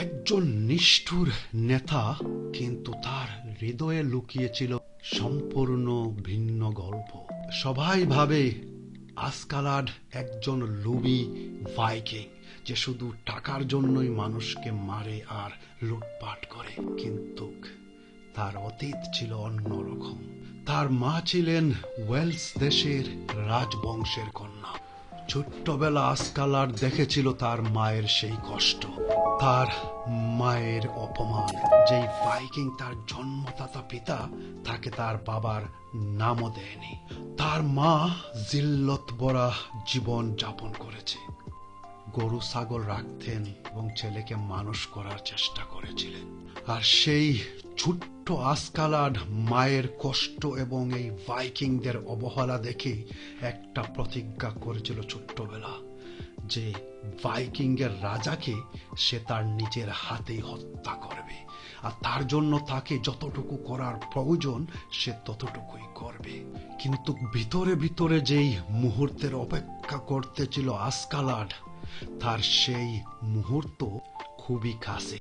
একজন নিষ্ঠুর নেতা, কিন্তু তার হৃদয়ে লুকিয়েছিল সম্পূর্ণ ভিন্ন গল্প। সবাই ভাবে আসকালাড একজন লোভী ভাইকিং, যে শুধু টাকার জন্যই মানুষকে মারে আর লুটপাট করে। কিন্তু তার অতীত ছিল অন্যরকম। তার মা ছিলেন ওয়েলস দেশের রাজবংশের কন্যা। ছোট্টবেলা আসকালার দেখেছিল তার মায়ের সেই কষ্ট, তার মায়ের অপমান। যেই ভাইকিং তার জন্মদাতা পিতা, তাকে তার বাবার নামও দেয়নি। তার মা জিল্লত ভরা জীবন যাপন করেছে, গরু ছাগল রাখতেন এবং ছেলেকে মানুষ করার চেষ্টা করেছিলেন। আর সেই ছোট্ট আসকালাড মায়ের কষ্ট এবং এই ভাইকিংদের অবহেলা দেখে একটা প্রতিজ্ঞা করেছিল ছোট্টবেলা, যে ভাইকিং এর রাজাকে সে তার নিজের হাতেই হত্যা করবে, আর তার জন্য তাকে যতটুকু করার প্রয়োজন সে ততটুকুই করবে। কিন্তু ভিতরে ভিতরে যেই মুহূর্তের অপেক্ষা করতেছিল আসকালাড, তার সেই মুহূর্ত খুবই কাছে।